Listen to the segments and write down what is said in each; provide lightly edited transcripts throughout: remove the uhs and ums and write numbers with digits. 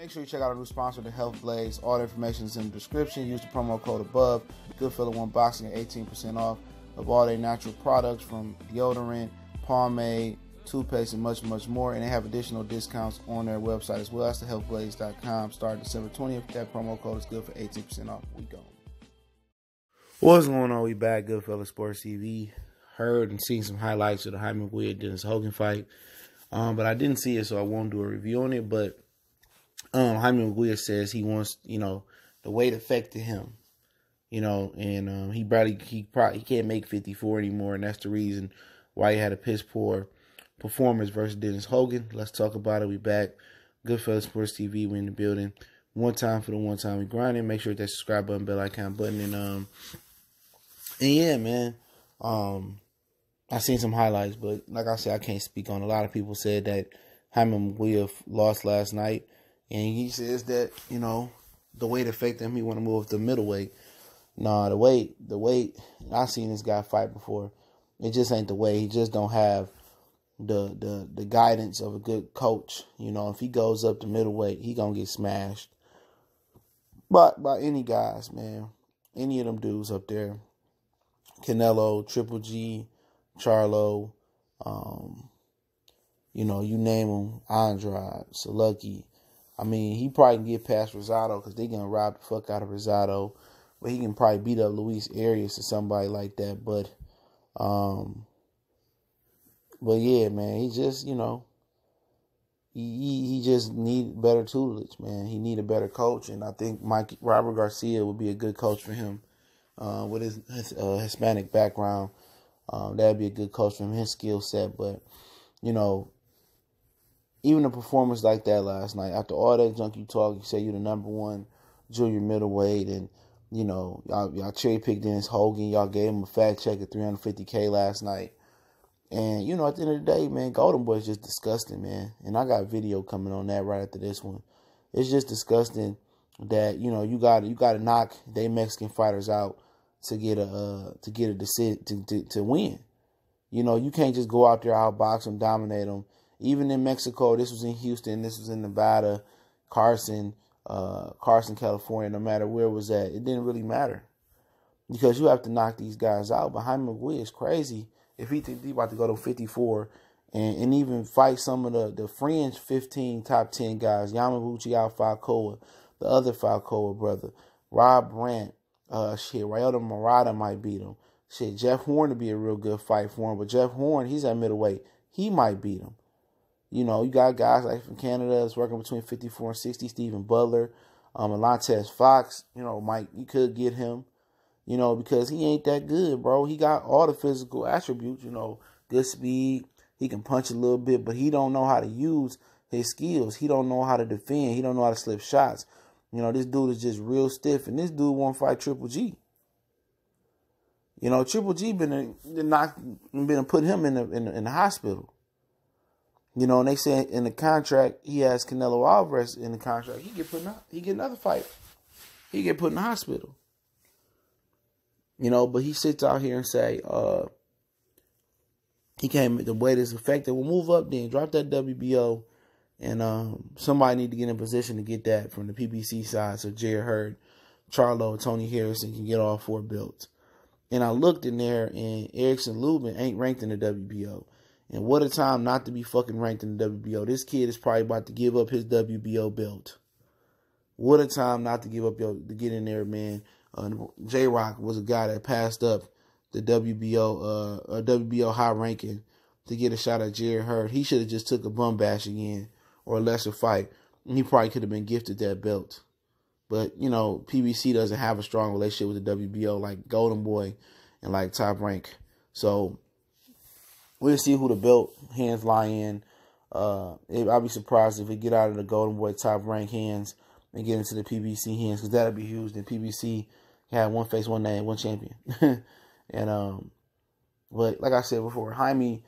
Make sure you check out our new sponsor, the Health Blaze. All the information is in the description. Use the promo code above. Goodfella One Boxing at 18% off of all their natural products from deodorant, pomade, toothpaste, and much, much more. And they have additional discounts on their website as well. That's thehealthblaze.com. Starting December 20th. That promo code is good for 18% off. We go. What's going on? We back. Goodfella Sports TV. Heard and seen some highlights of the Jaime Munguia Dennis Hogan fight. But I didn't see it, so I won't do a review on it. But Jaime Munguia says he wants, the weight affected him, and he can't make 54 anymore, and that's the reason why he had a piss poor performance versus Dennis Hogan. Let's talk about it. We back. Goodfella Sports TV. We in the building. One time for the one time we grinding. Make sure you hit that subscribe button, bell icon button, and yeah, man. I seen some highlights, but like I said, I can't speak on. A lot of people said that Jaime Munguia lost last night, and he says that the weight affected him. He want to move up to middleweight. Nah, the weight. I seen this guy fight before. It just ain't the weight. He just don't have the guidance of a good coach. If he goes up to middleweight, he gonna get smashed. But by any guys, man, any of them dudes up there, Canelo, Triple G, Charlo, you name them, Andrade, Saluki. I mean, he probably can get past Rosado because they're going to rob the fuck out of Rosado. But he can probably beat up Luis Arias or somebody like that. But yeah, man, he just, he just need better tutelage, man. He need a better coach. And I think Robert Garcia would be a good coach for him with his Hispanic background. That'd be a good coach from his skill set. But, even a performance like that last night, after all that junk you talk, you say you're the number one junior middleweight, and, y'all cherry-picked Dennis Hogan. Y'all gave him a fat check of $350K last night. And, at the end of the day, man, Golden Boy is just disgusting, man. And I got a video coming on that right after this one. It's just disgusting that, you got to knock they Mexican fighters out to get a decision to win. You can't just go out there, outbox them, dominate them. Even in Mexico, this was in Houston, this was in Nevada, Carson, California, no matter where it was at, it didn't really matter. Because you have to knock these guys out. But Jaime Munguia is crazy if he think he's about to go to 54 and even fight some of the fringe 15 top 10 guys. Yamaguchi out Falcoa, the other Falcoa brother, Rob Brandt, Ryota Murata might beat him. Jeff Horn would be a real good fight for him. But Jeff Horn, he's at middleweight. He might beat him. You got guys like from Canada that's working between 54 and 60, Stephen Butler, Alantez Fox, Mike, you could get him, because he ain't that good, bro. He got all the physical attributes, good speed. He can punch a little bit, but he don't know how to use his skills. He don't know how to defend. He don't know how to slip shots. This dude is just real stiff, and this dude won't fight Triple G. Triple G been put him in the hospital. And they say in the contract he has Canelo Alvarez in the contract. He get another fight. He get put in the hospital. But he sits out here and say, he can't. The weight is affected. We'll move up then. Drop that WBO, and somebody need to get in position to get that from the PBC side, so Jared Hurd, Charlo, Tony Harrison can get all 4 belts. And I looked in there, and Erickson Lubin ain't ranked in the WBO. And what a time not to be fucking ranked in the WBO. This kid is probably about to give up his WBO belt. What a time not to give up to get in there, man. J-Rock was a guy that passed up the WBO high ranking to get a shot at Jared Hurd. He should have just took a bum bash again or a lesser fight, and he probably could have been gifted that belt. But, PBC doesn't have a strong relationship with the WBO like Golden Boy and like Top Rank. So we'll see who the belt hands lie in. I'll be surprised if it get out of the Golden Boy Top Rank hands and get into the PBC hands, because that'll be huge. Then PBC had one face, one name, one champion. And but like I said before, Jaime,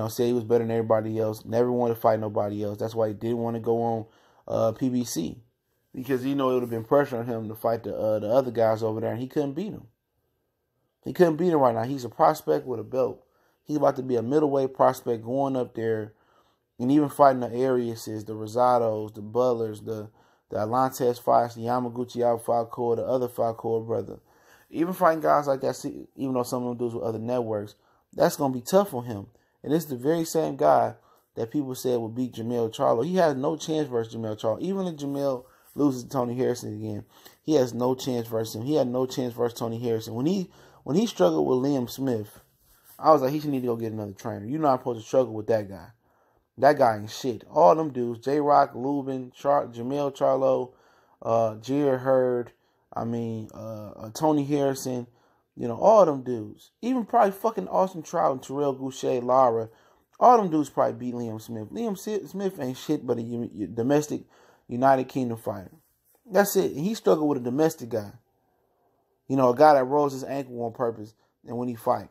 said he was better than everybody else. Never wanted to fight nobody else. That's why he didn't want to go on PBC, because it would have been pressure on him to fight the other guys over there, and he couldn't beat them. He couldn't beat him right now. He's a prospect with a belt. He's about to be a middleweight prospect going up there and even fighting the Ariases, the Rosados, the Butlers, the the Atlantes fights, the Yamaguchi out Falcor, the other Falcor brother. Even fighting guys like that, even though some of them dudes with other networks, that's going to be tough on him. And it's the very same guy that people said would beat Jermell Charlo. He has no chance versus Jermell Charlo. Even if Jermell loses to Tony Harrison again, he has no chance versus him. He had no chance versus Tony Harrison. When he struggled with Liam Smith, I was like, he should need to go get another trainer. You're not supposed to struggle with that guy. That guy ain't shit. All them dudes, J-Rock, Lubin, Jermell Charlo, Jared Hurd, Tony Harrison, all them dudes. Even probably fucking Austin Trout and Terrell Goucher, Lara, all them dudes probably beat Liam Smith. Liam Smith ain't shit but a domestic United Kingdom fighter. That's it. He struggled with a domestic guy. A guy that rolls his ankle on purpose and when he fight.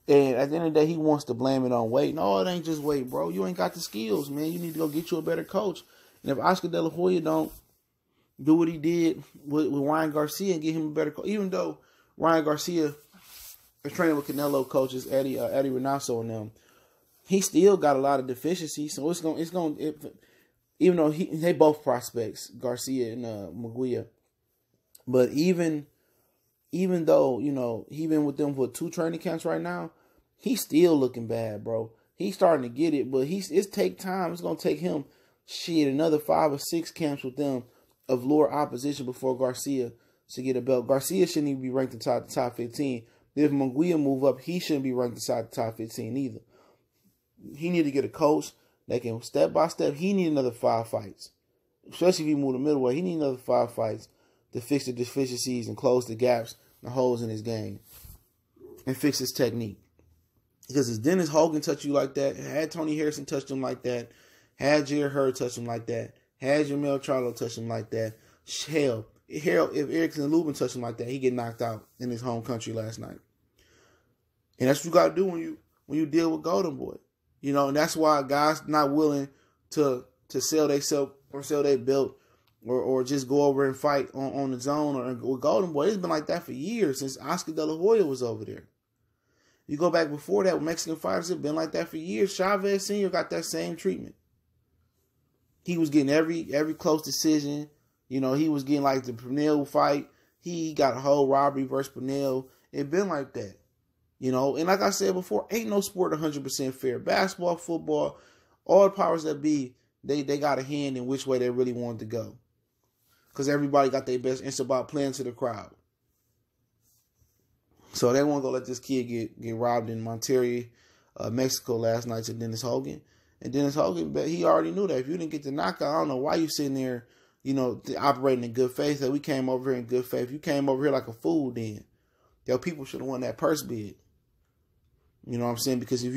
And at the end of the day, he wants to blame it on weight. No, it ain't just weight, bro. You ain't got the skills, man. You need to go get you a better coach. And if Oscar De La Hoya don't do what he did with Ryan Garcia and get him a better coach, even though Ryan Garcia is training with Canelo coaches, Eddie Reynoso and them, he still got a lot of deficiencies. So even though they both prospects, Garcia and Munguia, but even though, he been with them for 2 training camps right now, he's still looking bad, bro. He's starting to get it, but it's take time. It's going to take him, another 5 or 6 camps with them of lower opposition before Garcia to get a belt. Garcia shouldn't even be ranked inside the top 15. If Munguia move up, he shouldn't be ranked inside the top 15 either. He need to get a coach that can step by step. He need another 5 fights. Especially if he move to middleweight, he need another 5 fights to fix the deficiencies and close the gaps, the holes in his game, and fix his technique. Because as Dennis Hogan touched you like that, had Tony Harrison touched him like that, had Jared Hurd touch him like that, had Jermell Charlo touch him like that, hell, if Erickson and Lubin touched him like that, he get knocked out in his home country last night. And that's what you got to do when you deal with Golden Boy. And that's why guys not willing to sell themselves or sell their belt or just go over and fight on the zone or with Golden Boy. It's been like that for years since Oscar De La Hoya was over there. You go back before that with Mexican fighters, it's been like that for years. Chavez Sr. got that same treatment. He was getting every close decision. He was getting like the Pernell fight. He got a whole robbery versus Pernell. It been like that. And like I said before, ain't no sport 100% fair. Basketball, football, all the powers that be, they got a hand in which way they really wanted to go. Because everybody got their best. It's about playing to the crowd. So they want to go let this kid get robbed in Monterrey, Mexico last night to Dennis Hogan. And Dennis Hogan, he already knew that. If you didn't get the knockout, I don't know why you sitting there, operating in good faith. That we came over here in good faith. You came over here like a fool then. People should have won that purse bid. You know what I'm saying? Because if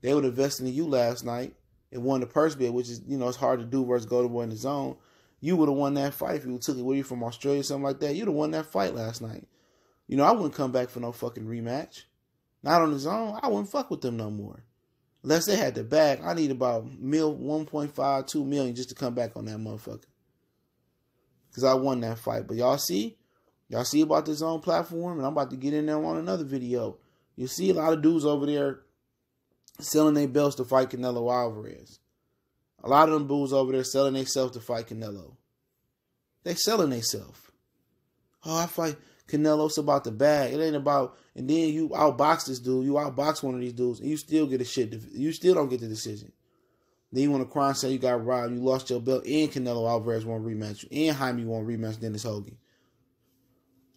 they would have invested in you last night and won the purse bid, which is, it's hard to do versus Golden Boy in the zone, you would have won that fight if you took it with you from Australia or something like that. You'd have won that fight last night. I wouldn't come back for no fucking rematch. Not on the zone. I wouldn't fuck with them no more. Unless they had the bag. I need about 1.5, 2 million just to come back on that motherfucker. Because I won that fight. But y'all see about the zone platform? And I'm about to get in there on another video. You see a lot of dudes over there selling their belts to fight Canelo Alvarez. A lot of them dudes over there selling themselves to fight Canelo. They selling themselves. Oh, I fight Canelo. It's about the bag. It ain't about. And then you outbox this dude. You outbox one of these dudes, and you still get a shit. You still don't get the decision. Then you want to cry and say you got robbed. You lost your belt, and Canelo Alvarez won't rematch you, and Jaime won't rematch Dennis Hogan.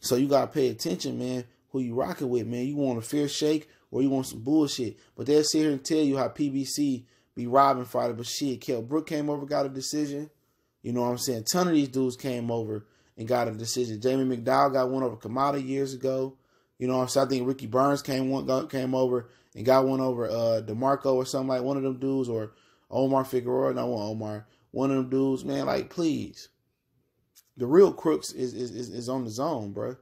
So you gotta pay attention, man. Who you rocking with, man? You want a fair shake or you want some bullshit? But they'll sit here and tell you how PBC be robbing fighters. But shit, Kell Brook came over, got a decision. You know what I'm saying? A ton of these dudes came over and got a decision. Jamie McDowell got one over Kamada years ago. You know what I'm saying? I think Ricky Burns came over and got one over DeMarco or something like one of them dudes, or Omar Figueroa. No, Omar. One of them dudes, man. Like, please. The real crooks is on the zone, bro.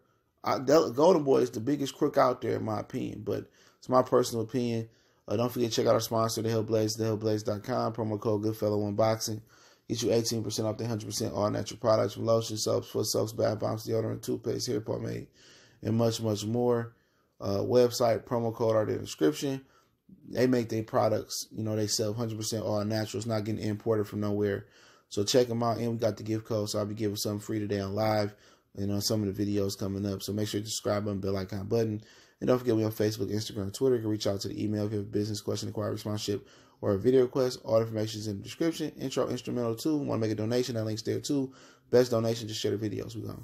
Golden Boy is the biggest crook out there, in my opinion, but it's my personal opinion. Don't forget to check out our sponsor, The Hellblaze, thehellblaze.com. Promo code Goodfellow1Boxing. Get you 18% off the 100% all natural products from lotion, soaps, foot soaps, bath bombs, deodorant, toothpaste, hair pomade, and much, much more. Website, promo code are in the description. they make their products, you know, they sell 100% all natural. It's not getting imported from nowhere. So check them out. And we got the gift code, so I'll be giving something free today on live, and on some of the videos coming up. So make sure to subscribe button, bell icon button. And don't forget, we on Facebook, Instagram, Twitter. You can reach out to the email if you have a business question, inquiry, sponsorship, or a video request. All the information is in the description. Intro, instrumental too. Want to make a donation? That link's there too. Best donation, just share the videos. We gone.